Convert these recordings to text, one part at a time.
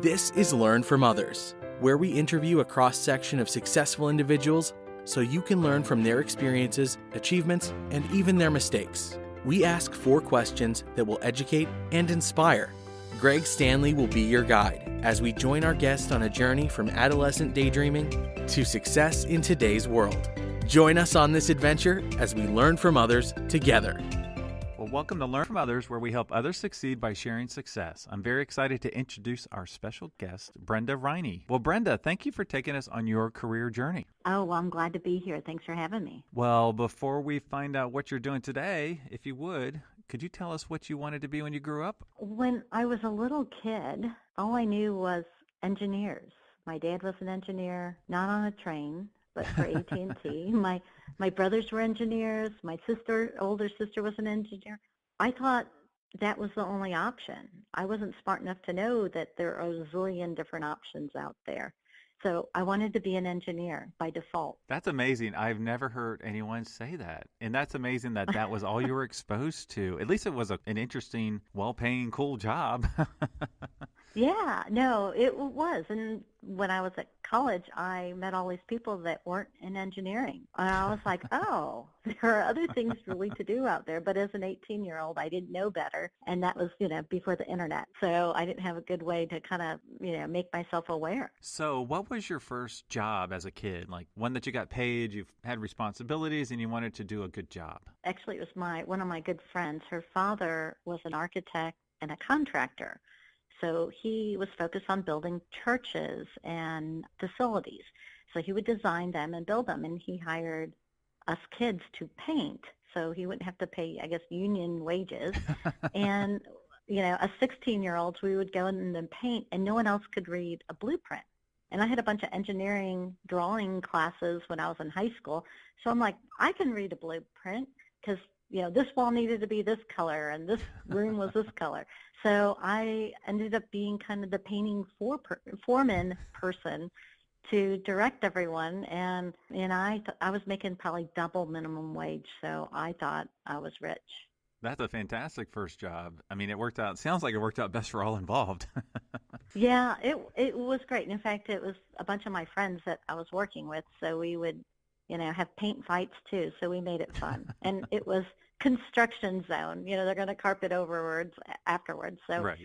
This is Learn from Others, where we interview a cross-section of successful individuals so you can learn from their experiences, achievements, and even their mistakes. We ask 4 questions that will educate and inspire. Greg Stanley will be your guide as we join our guest on a journey from adolescent daydreaming to success in today's world. Join us on this adventure as we learn from others together. Well, welcome to Learn from Others, where we help others succeed by sharing success. I'm very excited to introduce our special guest, Brenda Riney. Well, Brenda, thank you for taking us on your career journey. Oh, well, I'm glad to be here. Thanks for having me. Well, before we find out what you're doing today, if you would, could you tell us what you wanted to be when you grew up? When I was a little kid, all I knew was engineers. My dad was an engineer, not on a train, but for AT&T. My brothers were engineers. My older sister was an engineer. I thought that was the only option. I wasn't smart enough to know that there are a zillion different options out there. So I wanted to be an engineer by default. That's amazing. I've never heard anyone say that. And that's amazing that that was all you were exposed to. At least it was an interesting, well-paying, cool job. Yeah, no, it was. And when I was at college, I met all these people that weren't in engineering. And I was like, oh, there are other things really to do out there. But as an 18-year-old, I didn't know better. And that was, before the internet. So I didn't have a good way to kind of, make myself aware. So what was your first job as a kid? Like one that you got paid, you've had responsibilities, and you wanted to do a good job? Actually, it was one of my good friends. Her father was an architect and a contractor. So he was focused on building churches and facilities. So he would design them and build them, and he hired us kids to paint. So he wouldn't have to pay, I guess, union wages. And, us 16-year-olds, we would go in and paint, and no one else could read a blueprint. And I had a bunch of engineering drawing classes when I was in high school. So I'm like, I can read a blueprint because this wall needed to be this color and this room was this color. So I ended up being kind of the painting foreman person to direct everyone. And I was making probably double minimum wage, so I thought I was rich. That's a fantastic first job. I mean, sounds like it worked out best for all involved. Yeah, it was great. And in fact, it was a bunch of my friends that I was working with, so we would have paint fights too, so we made it fun. And it was construction zone. They're going to carpet afterwards. So, right.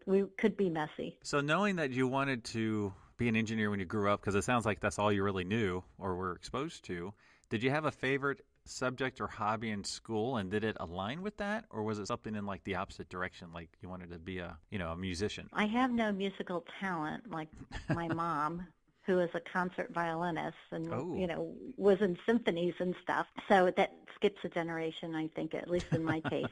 We could be messy. So knowing that you wanted to be an engineer when you grew up, because it sounds like that's all you really knew or were exposed to, did you have a favorite subject or hobby in school, and did it align with that, or was it something in like the opposite direction, like you wanted to be a musician? I have no musical talent like my mom, who is a concert violinist and, was in symphonies and stuff. So that skips a generation, I think, at least in my case.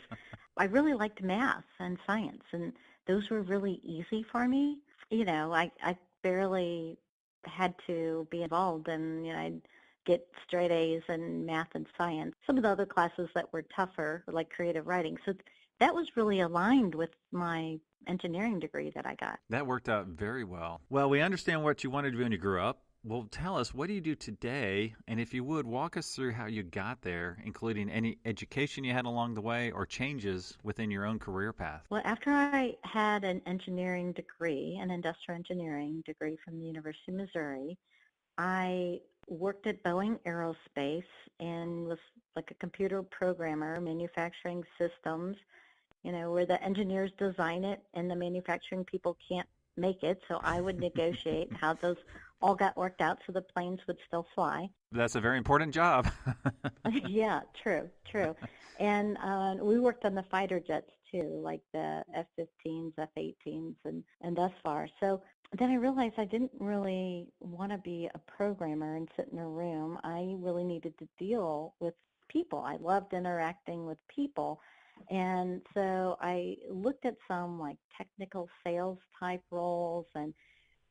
I really liked math and science, and those were really easy for me. I barely had to be involved, and, I'd get straight A's in math and science. Some of the other classes that were tougher, like creative writing. So that was really aligned with my engineering degree that I got. That worked out very well. Well, we understand what you wanted to be when you grew up. Well, tell us, what do you do today? And if you would, walk us through how you got there, including any education you had along the way or changes within your own career path. Well, after I had an engineering degree, an industrial engineering degree from the University of Missouri, I worked at Boeing Aerospace and was like a computer programmer, manufacturing systems, where the engineers design it and the manufacturing people can't make it. So I would negotiate how those all got worked out so the planes would still fly. That's a very important job. Yeah, true. And we worked on the fighter jets too, like the F-15s, F-18s, and thus far. So then I realized I didn't really want to be a programmer and sit in a room. I really needed to deal with people. I loved interacting with people. And so I looked at some like technical sales type roles, and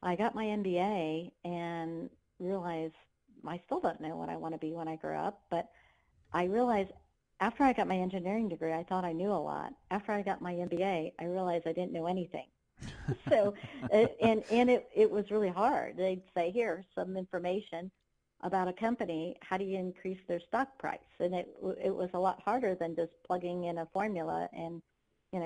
I got my MBA and realized I still don't know what I want to be when I grow up. But I realized after I got my engineering degree, I thought I knew a lot. After I got my MBA, I realized I didn't know anything. So, it was really hard. They'd say, here's some information about a company. How do you increase their stock price? And it was a lot harder than just plugging in a formula and,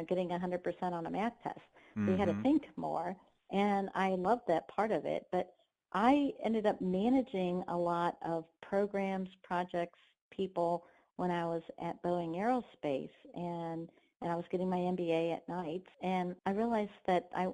getting 100% on a math test. Mm-hmm. We had to think more. and I loved that part of it. But I ended up managing a lot of programs, projects, people when I was at Boeing Aerospace, and I was getting my MBA at night, and I realized that I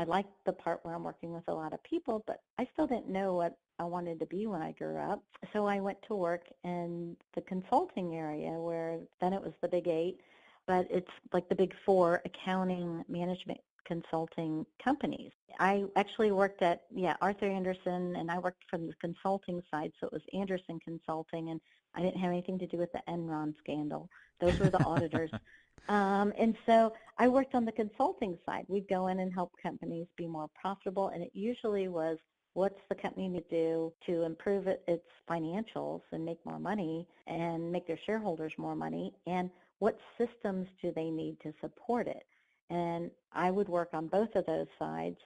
liked the part where I'm working with a lot of people, but I still didn't know what I wanted to be when I grew up. So I went to work in the consulting area, where then it was the big eight, but it's like the big four accounting, management, consulting companies. I actually worked at, Arthur Andersen, and I worked from the consulting side, so it was Andersen Consulting, and I didn't have anything to do with the Enron scandal. Those were the auditors. And so I worked on the consulting side. We'd go in and help companies be more profitable, and it usually was, what's the company need to do to improve its financials and make more money and make their shareholders more money, and what systems do they need to support it? And I would work on both of those sides,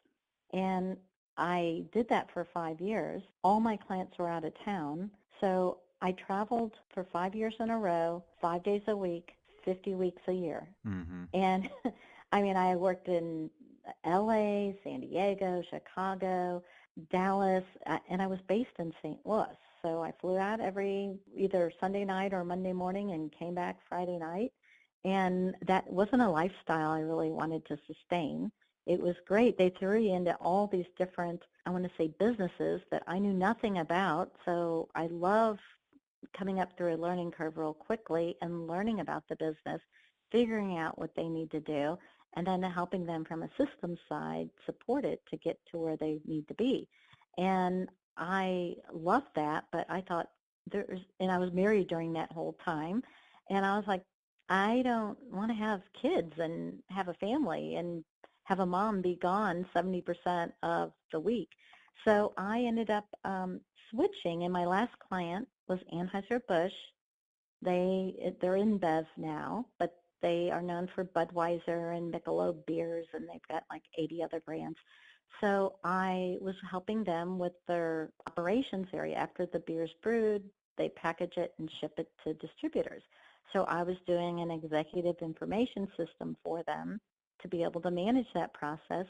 and I did that for 5 years. All my clients were out of town, so I traveled for 5 years in a row, 5 days a week, 50 weeks a year. Mm-hmm. And I mean, I worked in LA, San Diego, Chicago, Dallas, and I was based in St. Louis. So I flew out every either Sunday night or Monday morning and came back Friday night. And that wasn't a lifestyle I really wanted to sustain. It was great. They threw you into all these different, I want to say, businesses that I knew nothing about. So I love coming up through a learning curve real quickly and learning about the business, figuring out what they need to do, and then helping them from a systems side support it to get to where they need to be. And I loved that, but I thought and I was married during that whole time, and I was like, I don't want to have kids and have a family and have a mom be gone 70% of the week. So I ended up switching, and my last client was Anheuser-Busch. They're in Bev now, but they are known for Budweiser and Michelob beers, and they've got like 80 other brands. So I was helping them with their operations area. After the beer's brewed, they package it and ship it to distributors. So I was doing an executive information system for them to be able to manage that process,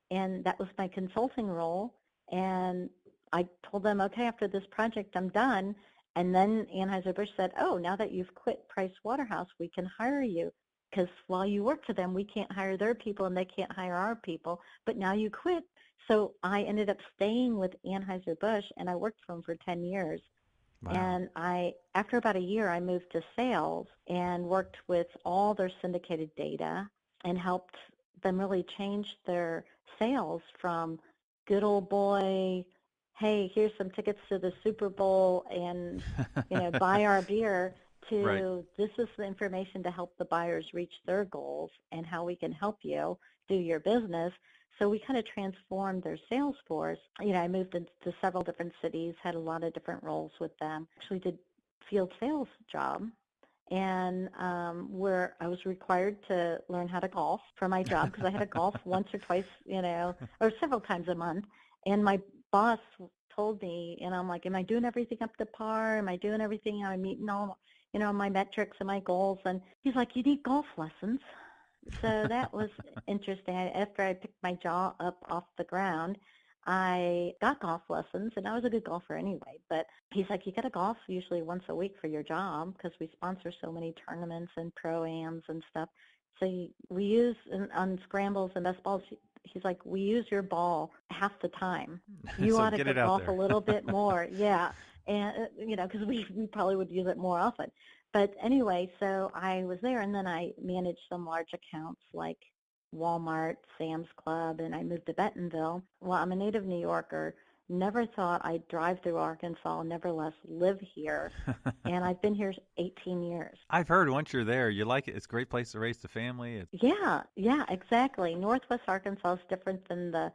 and that was my consulting role. And I told them, okay, after this project, I'm done. And then Anheuser-Busch said, oh, now that you've quit Price Waterhouse, we can hire you, because while you work for them, we can't hire their people and they can't hire our people, but now you quit. So I ended up staying with Anheuser-Busch, and I worked for them for 10 years. Wow. And after about a year, I moved to sales and worked with all their syndicated data and helped them really change their sales from good old boy, hey, here's some tickets to the Super Bowl and, buy our beer, to right. This is the information to help the buyers reach their goals and how we can help you do your business. So we kind of transformed their sales force. I moved into several different cities, had a lot of different roles with them. Actually did field sales job, and where I was required to learn how to golf for my job, because I had to golf once or twice, or several times a month. And my boss told me, and I'm like, am I doing everything up to par? Am I doing everything? Am I meeting all, my metrics and my goals? And he's like, you need golf lessons. So that was interesting. After I picked my jaw up off the ground, I got golf lessons, and I was a good golfer anyway. But he's like, you got to golf usually once a week for your job, because we sponsor so many tournaments and pro-ams and stuff. So we use on scrambles and best balls. He's like, we use your ball half the time. You so ought to golf a little bit more. Yeah. And, because we probably would use it more often. But anyway, so I was there, and then I managed some large accounts like Walmart, Sam's Club, and I moved to Bentonville. Well, I'm a native New Yorker. Never thought I'd drive through Arkansas, nevertheless live here. And I've been here 18 years. I've heard once you're there, you like it. It's a great place to raise the family. Yeah, exactly. Northwest Arkansas is different than the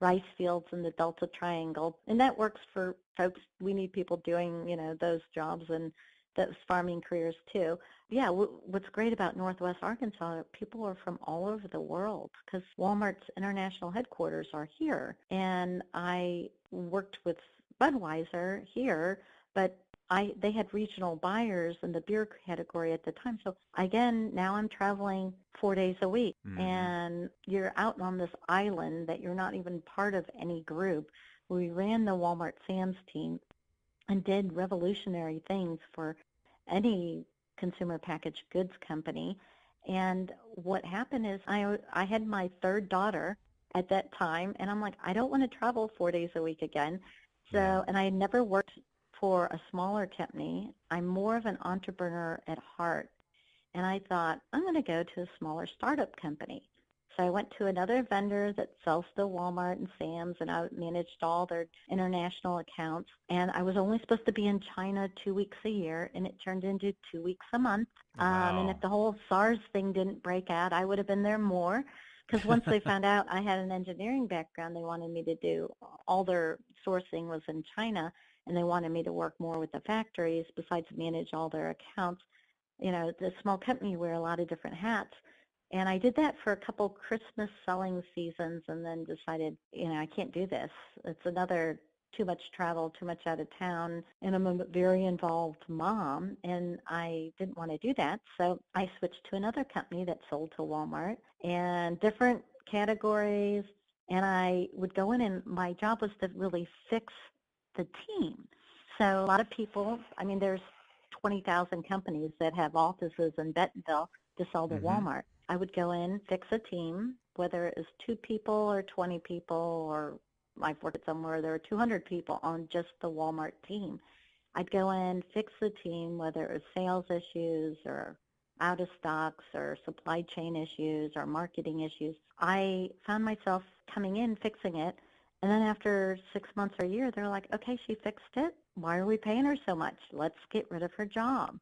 rice fields in the Delta Triangle. And that works for folks. We need people doing, those jobs and those farming careers too. Yeah, what's great about Northwest Arkansas, people are from all over the world, because Walmart's international headquarters are here. And I worked with Budweiser here, but they had regional buyers in the beer category at the time. So again, now I'm traveling 4 days a week, and you're out on this island that you're not even part of any group. We ran the Walmart Sam's team and did revolutionary things for any consumer packaged goods company. And what happened is I had my third daughter at that time, and I'm like, I don't want to travel 4 days a week again. So, and I had never worked for a smaller company. I'm more of an entrepreneur at heart. And I thought, I'm going to go to a smaller startup company. So I went to another vendor that sells to Walmart and Sam's, and I managed all their international accounts. And I was only supposed to be in China 2 weeks a year, and it turned into 2 weeks a month. Wow. And if the whole SARS thing didn't break out, I would have been there more. Because once they found out I had an engineering background, they wanted me to do all their sourcing was in China, and they wanted me to work more with the factories besides manage all their accounts. You know, the small company, you wear a lot of different hats. And I did that for a couple Christmas selling seasons and then decided, you know, I can't do this. It's another too much travel, too much out of town, and I'm a very involved mom, and I didn't want to do that. So I switched to another company that sold to Walmart and different categories, and I would go in, and my job was to really fix the team. So a lot of people, I mean, there's 20,000 companies that have offices in Bentonville to sell to Walmart. I would go in, fix a team, whether it was 2 people or 20 people, or I've worked somewhere there were 200 people on just the Walmart team. I'd go in, fix the team, whether it was sales issues or out of stocks or supply chain issues or marketing issues. I found myself coming in, fixing it, and then after 6 months or a year, they're like, okay, she fixed it. Why are we paying her so much? Let's get rid of her job.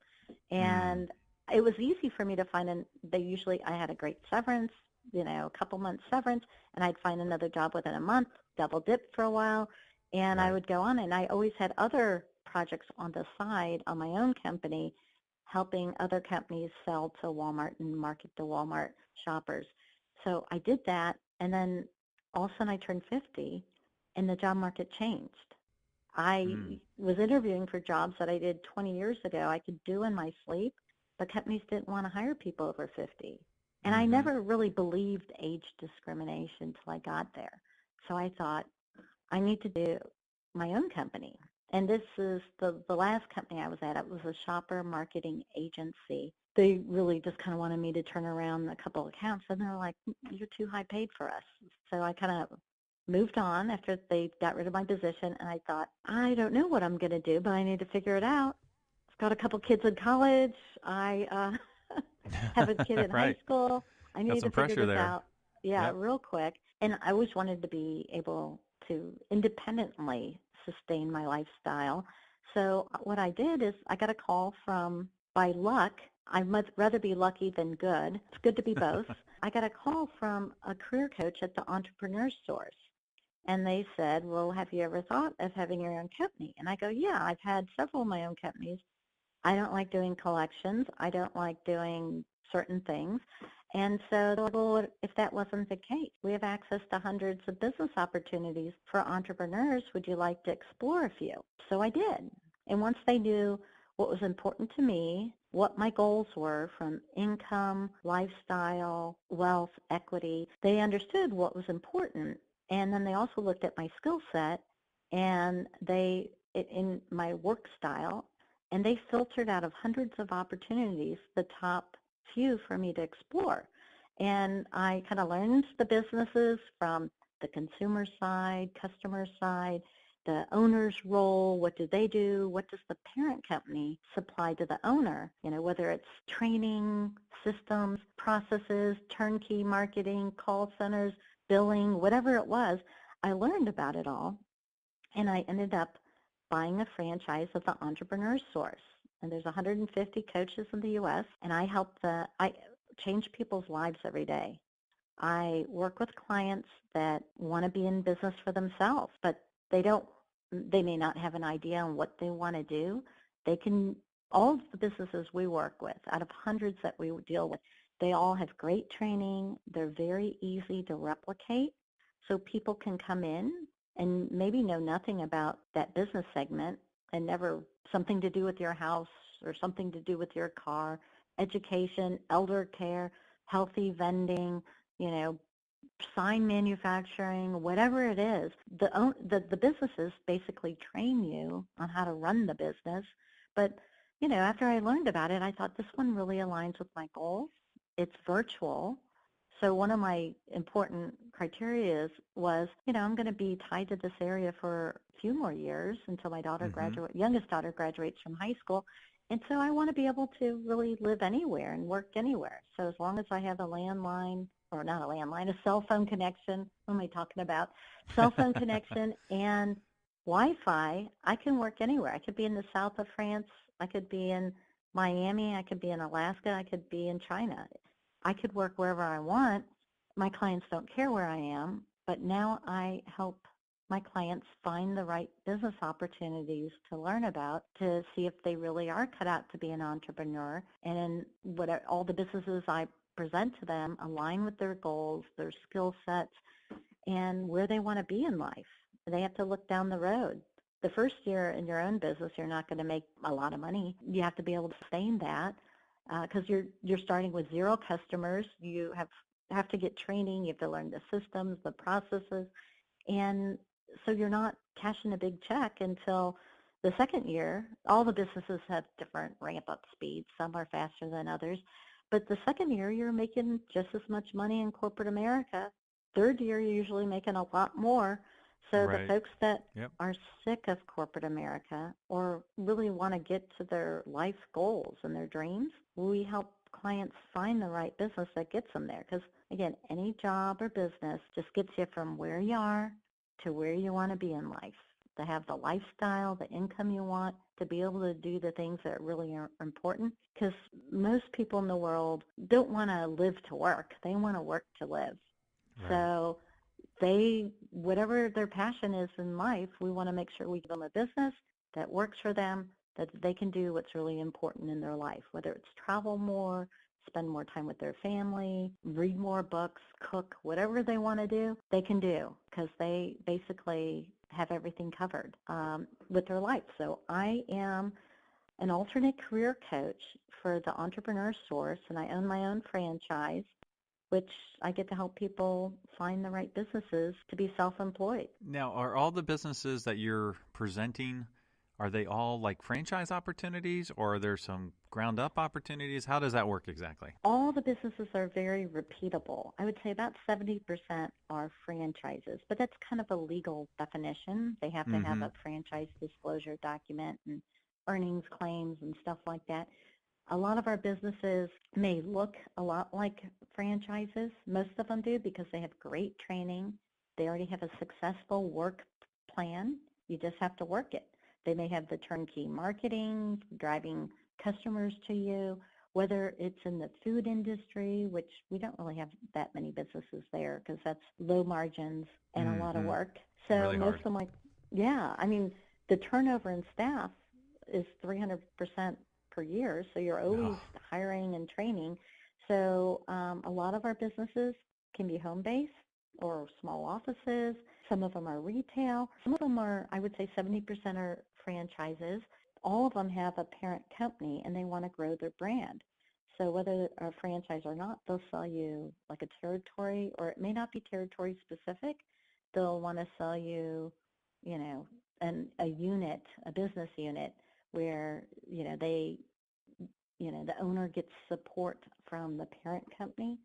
And it was easy for me to find, and I had a great severance, you know, a couple months severance, and I'd find another job within a month, double dip for a while, and I would go on, and I always had other projects on the side on my own company, helping other companies sell to Walmart and market to Walmart shoppers. So I did that, and then all of a sudden I turned 50, and the job market changed. I was interviewing for jobs that I did 20 years ago I could do in my sleep, but companies didn't want to hire people over 50. And I never really believed age discrimination until I got there. So I thought, I need to do my own company. And this is the last company I was at. It was a shopper marketing agency. They really just kind of wanted me to turn around a couple of accounts, and they're like, you're too high paid for us. So I kind of moved on after they got rid of my position, and I thought, I don't know what I'm going to do, but I need to figure it out. I've got a couple kids in college. I have a kid in high school. I need to figure this out. Yeah, real quick. And I always wanted to be able to independently sustain my lifestyle. So what I did is I got a call from, by luck, I'd much rather be lucky than good. It's good to be both. I got a call from a career coach at the Entrepreneur Source. And they said, well, have you ever thought of having your own company? And I go, yeah, I've had several of my own companies. I don't like doing collections. I don't like doing certain things. And so they're like, well, if that wasn't the case, we have access to hundreds of business opportunities for entrepreneurs. Would you like to explore a few? So I did. And once they knew what was important to me, what my goals were from income, lifestyle, wealth, equity, they understood what was important. And then they also looked at my skill set and in my work style, and they filtered out of hundreds of opportunities the top few for me to explore. And I kind of learned the businesses from the consumer side, customer side, the owner's role, what do they do, what does the parent company supply to the owner, you know, whether it's training, systems, processes, turnkey marketing, call centers, billing, whatever it was. I learned about it all, and I ended up buying a franchise of the Entrepreneur Source. And there's 150 coaches in the U.S., and I change people's lives every day. I work with clients that want to be in business for themselves, but they may not have an idea on what they want to do. All of the businesses we work with, out of hundreds that we deal with, they all have great training. They're very easy to replicate. So people can come in and maybe know nothing about that business segment, and never something to do with your house or something to do with your car, education, elder care, healthy vending, sign manufacturing, whatever it is. The businesses basically train you on how to run the business. But, after I learned about it, I thought this one really aligns with my goals. It's virtual. So one of my important criteria was, I'm going to be tied to this area for a few more years until my youngest daughter graduates from high school. And so I want to be able to really live anywhere and work anywhere. So as long as I have a landline, or not a landline, a cell phone connection, what am I talking about? Cell phone connection and Wi-Fi, I can work anywhere. I could be in the south of France. I could be in Miami. I could be in Alaska. I could be in China. I could work wherever I want. My clients don't care where I am, but now I help my clients find the right business opportunities to learn about, to see if they really are cut out to be an entrepreneur. And all the businesses I present to them align with their goals, their skill sets, and where they want to be in life. They have to look down the road. The first year in your own business, you're not going to make a lot of money. You have to be able to sustain that because you're starting with 0 customers. You have to get training. You have to learn the systems, the processes, and so you're not cashing a big check until the second year. All the businesses have different ramp-up speeds. Some are faster than others. But the second year, you're making just as much money in corporate America. Third year, you're usually making a lot more. So Right. the folks that are sick of corporate America or really want to get to their life goals and their dreams, we help clients find the right business that gets them there. Because, again, any job or business just gets you from where you are to where you want to be in life, to have the lifestyle, the income you want, to be able to do the things that really are important. Because most people in the world don't want to live to work. They want to work to live. Right. So whatever their passion is in life, we want to make sure we give them a business that works for them, that they can do what's really important in their life, whether it's travel more, spend more time with their family, read more books, cook, whatever they want to do, they can do because they basically have everything covered with their life. So I am an alternate career coach for the Entrepreneur Source, and I own my own franchise, which I get to help people find the right businesses to be self-employed. Now, are all the businesses that you're presenting, are they all like franchise opportunities, or are there some ground-up opportunities? How does that work exactly? All the businesses are very repeatable. I would say about 70% are franchises, but that's kind of a legal definition. They have to have a franchise disclosure document and earnings claims and stuff like that. A lot of our businesses may look a lot like franchises. Most of them do because they have great training. They already have a successful work plan. You just have to work it. They may have the turnkey marketing, driving customers to you, whether it's in the food industry, which we don't really have that many businesses there because that's low margins and a lot of work. So really most of them, the turnover in staff is 300% per year, so you're always hiring and training. So a lot of our businesses can be home-based or small offices. Some of them are retail. Some of them are, I would say 70% are franchises. All of them have a parent company and they want to grow their brand. So whether a franchise or not, they'll sell you like a territory, or it may not be territory specific. They'll want to sell you, a unit, a business unit where, the owner gets support from the parent company,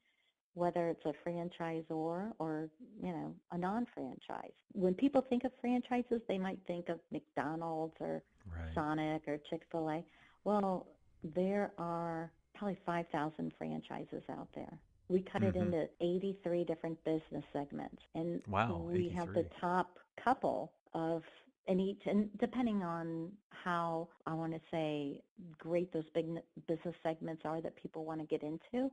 whether it's a franchisor or, a non-franchise. When people think of franchises, they might think of McDonald's or Sonic or Chick-fil-A. Well, there are probably 5,000 franchises out there. We cut it into 83 different business segments. And we have the top couple of in each, and depending on how, I want to say, great those big business segments are that people want to get into,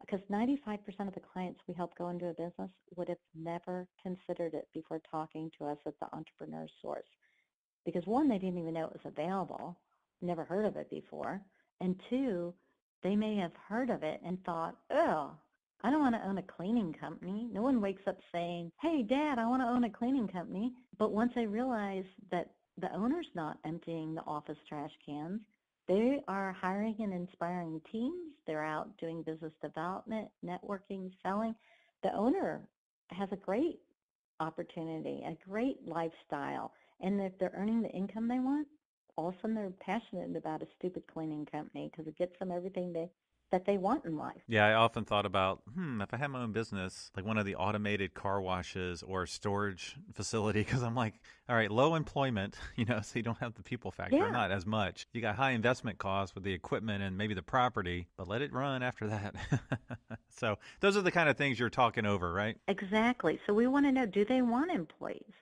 because 95% of the clients we help go into a business would have never considered it before talking to us at the Entrepreneur Source. Because one, they didn't even know it was available, never heard of it before, and two, they may have heard of it and thought, oh, I don't want to own a cleaning company. No one wakes up saying, hey, Dad, I want to own a cleaning company. But once they realize that the owner's not emptying the office trash cans. They are hiring and inspiring teams. They're out doing business development, networking, selling. The owner has a great opportunity, a great lifestyle. And if they're earning the income they want, all of a sudden they're passionate about a stupid cleaning company because it gets them everything that they want in life. Yeah, I often thought about, if I had my own business, like one of the automated car washes or storage facility, because I'm like, all right, low employment, so you don't have the people factor, Yeah. not as much. You got high investment costs with the equipment and maybe the property, but let it run after that. So those are the kind of things you're talking over, right? Exactly. So we want to know, do they want employees?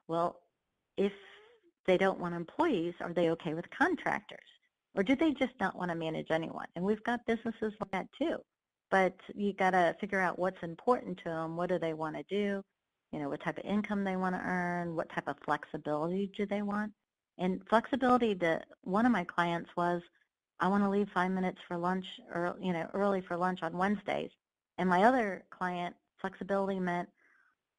Well, if they don't want employees, are they okay with contractors? Or do they just not want to manage anyone? And we've got businesses like that too. But you got to figure out what's important to them. What do they want to do? What type of income they want to earn? What type of flexibility do they want? And flexibility to one of my clients was, I want to leave 5 minutes for lunch or, early for lunch on Wednesdays. And my other client, flexibility meant,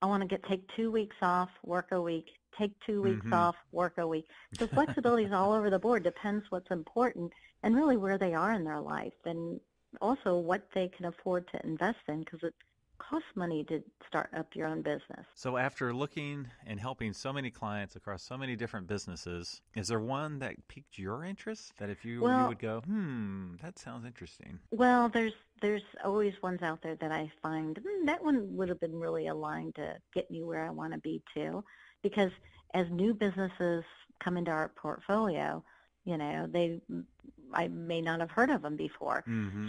I want to take 2 weeks off, work a week, take 2 weeks off, work a week. So flexibility is all over the board, depends what's important and really where they are in their life and also what they can afford to invest in because it costs money to start up your own business. So after looking and helping so many clients across so many different businesses, is there one that piqued your interest that if you would go, that sounds interesting? Well, there's always ones out there that I find that one would have been really aligned to get me where I want to be too, because as new businesses come into our portfolio, I may not have heard of them before.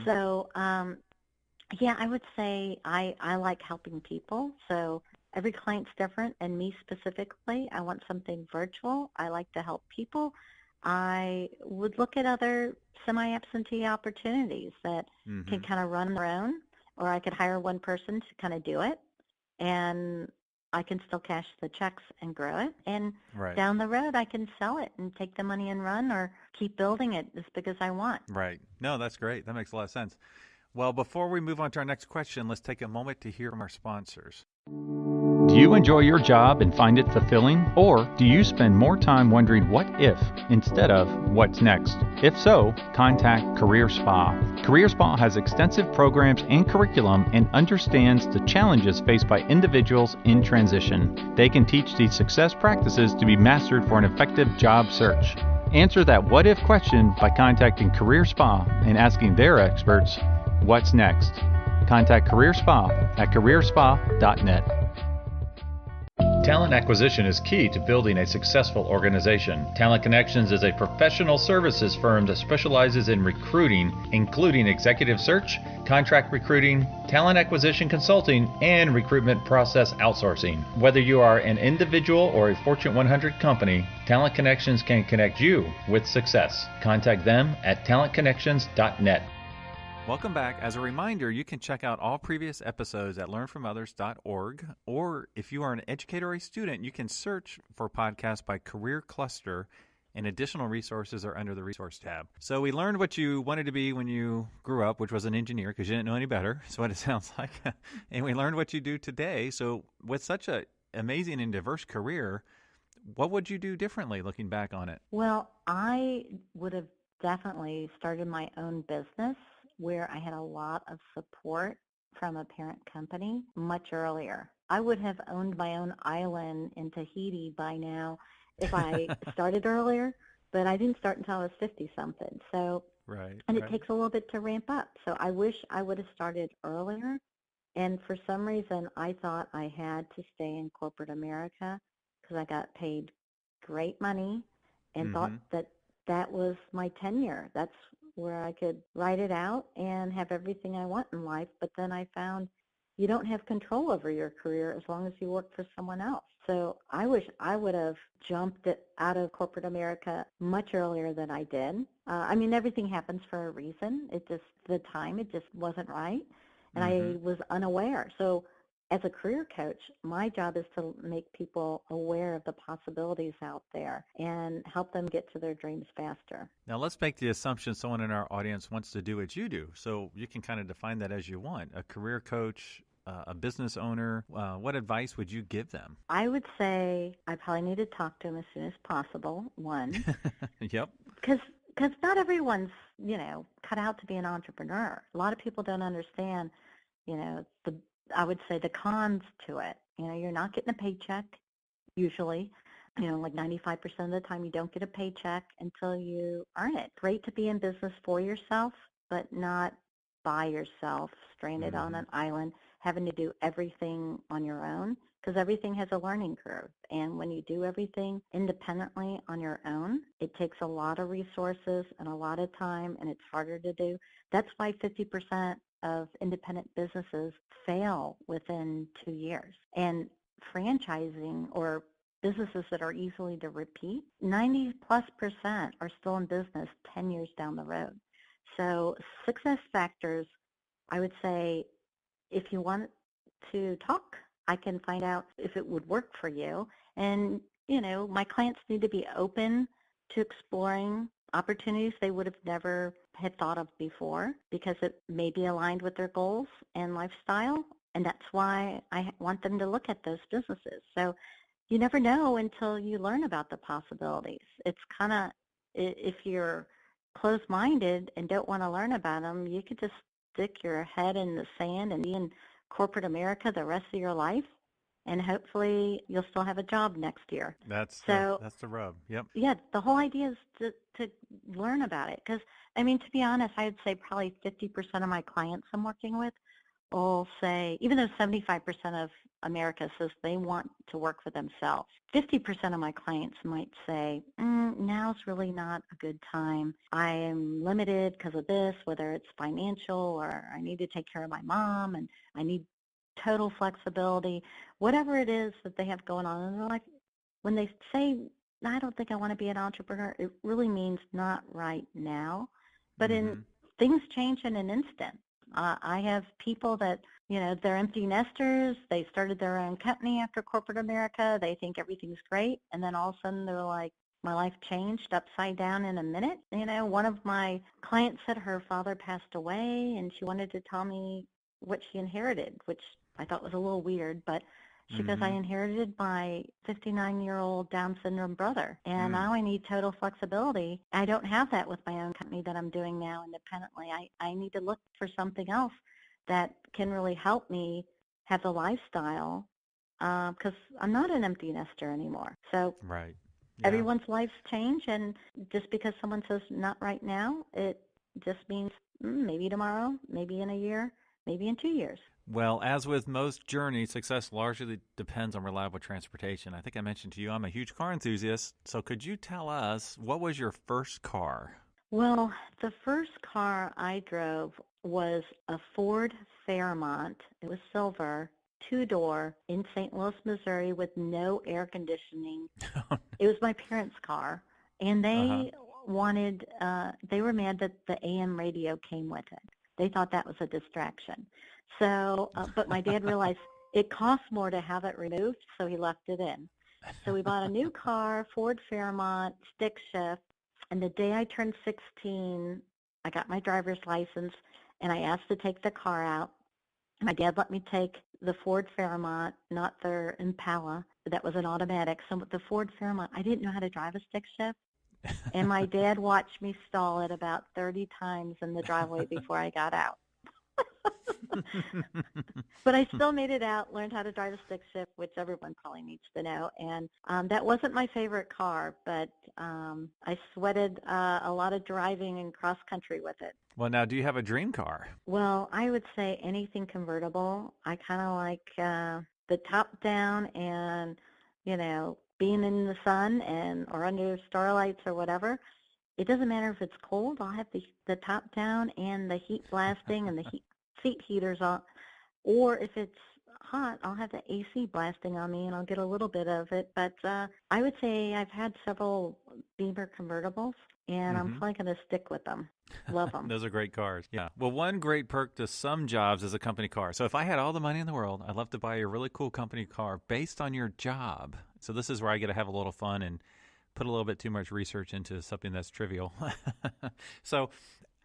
So, yeah, I would say I like helping people. So every client's different, and me specifically, I want something virtual. I like to help people. I would look at other semi-absentee opportunities that can kind of run their own, or I could hire one person to kind of do it, and I can still cash the checks and grow it. And down the road, I can sell it and take the money and run or keep building it as big as I want. Right. No, that's great. That makes a lot of sense. Well, before we move on to our next question, let's take a moment to hear from our sponsors. Do you enjoy your job and find it fulfilling? Or do you spend more time wondering what if instead of what's next? If so, contact Career Spa. Career Spa has extensive programs and curriculum and understands the challenges faced by individuals in transition. They can teach these success practices to be mastered for an effective job search. Answer that what if question by contacting Career Spa and asking their experts, what's next? Contact Career Spa at careerspa.net. Talent acquisition is key to building a successful organization. Talent Connections is a professional services firm that specializes in recruiting, including executive search, contract recruiting, talent acquisition consulting, and recruitment process outsourcing. Whether you are an individual or a Fortune 100 company, Talent Connections can connect you with success. Contact them at talentconnections.net. Welcome back. As a reminder, you can check out all previous episodes at learnfromothers.org, or if you are an educator or a student, you can search for podcasts by Career Cluster, and additional resources are under the Resource tab. So we learned what you wanted to be when you grew up, which was an engineer because you didn't know any better. That's what it sounds like. And we learned what you do today. So with such an amazing and diverse career, what would you do differently looking back on it? Well, I would have definitely started my own business where I had a lot of support from a parent company much earlier. I would have owned my own island in Tahiti by now if I started earlier, but I didn't start until I was 50-something. So, and it takes a little bit to ramp up. So I wish I would have started earlier. And for some reason, I thought I had to stay in corporate America because I got paid great money and thought that that was my tenure. That's where I could write it out and have everything I want in life. But then I found you don't have control over your career as long as you work for someone else. So I wish I would have jumped it out of corporate America much earlier than I did. I mean, everything happens for a reason. It just wasn't right. And I was unaware. So as a career coach, my job is to make people aware of the possibilities out there and help them get to their dreams faster. Now, let's make the assumption someone in our audience wants to do what you do. So you can kind of define that as you want. A career coach a business owner, what advice would you give them? I would say I probably need to talk to them as soon as possible, one, Yep. because not everyone's, cut out to be an entrepreneur. A lot of people don't understand, I would say the cons to it. You're not getting a paycheck usually. Like 95% of the time you don't get a paycheck until you earn it. Great to be in business for yourself, but not by yourself, stranded on an island, having to do everything on your own, because everything has a learning curve. And when you do everything independently on your own, it takes a lot of resources and a lot of time, and it's harder to do. That's why 50% of independent businesses fail within 2 years. And franchising or businesses that are easily to repeat, 90+% are still in business 10 years down the road. So success factors, I would say, if you want to talk, I can find out if it would work for you. And, my clients need to be open to exploring opportunities they would have never had thought of before, because it may be aligned with their goals and lifestyle. And that's why I want them to look at those businesses. So you never know until you learn about the possibilities. It's kind of, if you're closed-minded and don't want to learn about them, you could just stick your head in the sand and be in corporate America the rest of your life, and hopefully you'll still have a job next year. That's the rub. Yep. Yeah, the whole idea is to learn about it. Because, to be honest, I would say probably 50% of my clients I'm working with will say, even though 75% of America says they want to work for themselves, 50% of my clients might say, now's really not a good time. I am limited because of this, whether it's financial or I need to take care of my mom and I need total flexibility, whatever it is that they have going on in their life. When they say, I don't think I want to be an entrepreneur, it really means not right now. But things change in an instant. I have people that, they're empty nesters. They started their own company after corporate America. They think everything's great. And then all of a sudden they're like, my life changed upside down in a minute. One of my clients said her father passed away and she wanted to tell me what she inherited, which I thought was a little weird, but she goes, I inherited my 59-year-old Down syndrome brother, and now I need total flexibility. I don't have that with my own company that I'm doing now independently. I need to look for something else that can really help me have the lifestyle, because I'm not an empty nester anymore. So right. Yeah. Everyone's lives change, and just because someone says not right now, it just means maybe tomorrow, maybe in a year, maybe in 2 years. Well, as with most journeys, success largely depends on reliable transportation. I think I mentioned to you I'm a huge car enthusiast, so could you tell us, what was your first car? Well, the first car I drove was a Ford Fairmont. It was silver, 2-door, in St. Louis, Missouri, with no air conditioning. It was my parents' car, and they wanted, they were mad that the AM radio came with it. They thought that was a distraction. So, but my dad realized it costs more to have it removed, so he left it in. So we bought a new car, Ford Fairmont, stick shift, and the day I turned 16, I got my driver's license, and I asked to take the car out. My dad let me take the Ford Fairmont, not their Impala. That was an automatic. So with the Ford Fairmont, I didn't know how to drive a stick shift. And my dad watched me stall it about 30 times in the driveway before I got out. But I still made it out, learned how to drive a stick shift, which everyone probably needs to know. And that wasn't my favorite car, but I sweated a lot of driving and cross country with it. Well, now, do you have a dream car? Well, I would say anything convertible. I kind of like the top down and, being in the sun or under starlights or whatever. It doesn't matter if it's cold. I'll have the top down and the heat blasting and the seat heaters on. Or if it's hot, I'll have the AC blasting on me and I'll get a little bit of it. But I would say I've had several Beamer convertibles, and I'm probably going to stick with them. Love them. Those are great cars. Yeah. Well, one great perk to some jobs is a company car. So if I had all the money in the world, I'd love to buy a really cool company car based on your job. So this is where I get to have a little fun and put a little bit too much research into something that's trivial. So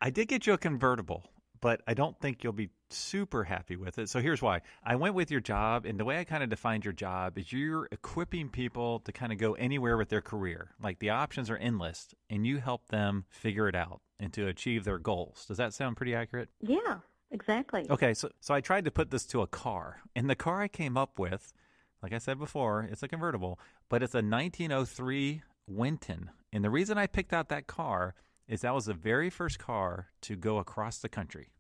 I did get you a convertible, but I don't think you'll be super happy with it. So here's why. I went with your job, and the way I kind of defined your job is you're equipping people to kind of go anywhere with their career. Like the options are endless, and you help them figure it out and to achieve their goals. Does that sound pretty accurate? Yeah, exactly. Okay, so I tried to put this to a car, and the car I came up with, like I said before, it's a convertible, but it's a 1903 Winton. And the reason I picked out that car is that was the very first car to go across the country.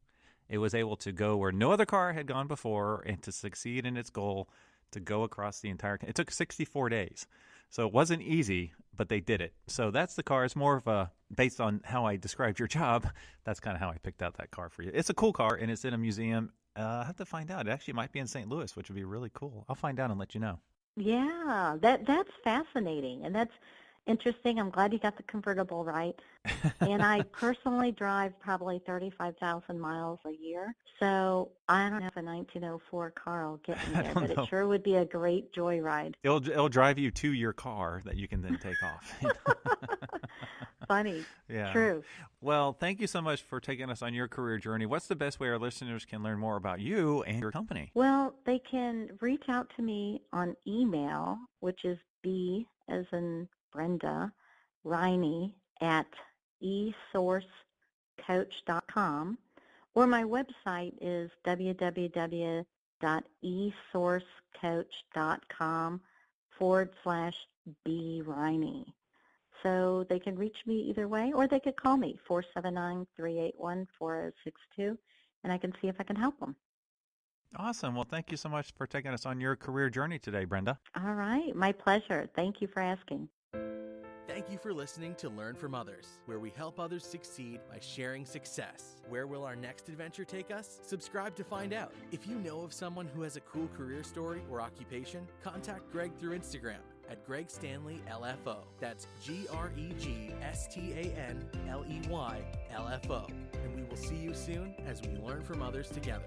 It was able to go where no other car had gone before and to succeed in its goal to go across the entire country. It took 64 days. So it wasn't easy, but they did it. So that's the car. It's more of a, based on how I described your job, that's kind of how I picked out that car for you. It's a cool car, and it's in a museum. I have to find out. It actually might be in St. Louis, which would be really cool. I'll find out and let you know. Yeah, that's fascinating, and that's interesting. I'm glad you got the convertible right. And I personally drive probably 35,000 miles a year, so I don't have a 1904 car will get me there, but it sure would be a great joyride. It'll drive you to your car that you can then take off. Funny. Yeah. True. Well, thank you so much for taking us on your career journey. What's the best way our listeners can learn more about you and your company? Well, they can reach out to me on email, which is B as in Brenda Riney at esourcecoach.com, or my website is www.esourcecoach.com/B Riney. So they can reach me either way, or they could call me, 479-381-4062, and I can see if I can help them. Awesome. Well, thank you so much for taking us on your career journey today, Brenda. All right. My pleasure. Thank you for asking. Thank you for listening to Learn from Others, where we help others succeed by sharing success. Where will our next adventure take us? Subscribe to find out. If you know of someone who has a cool career story or occupation, contact Greg through Instagram at Greg Stanley LFO. That's GregStanley LFO. And we will see you soon as we learn from others together.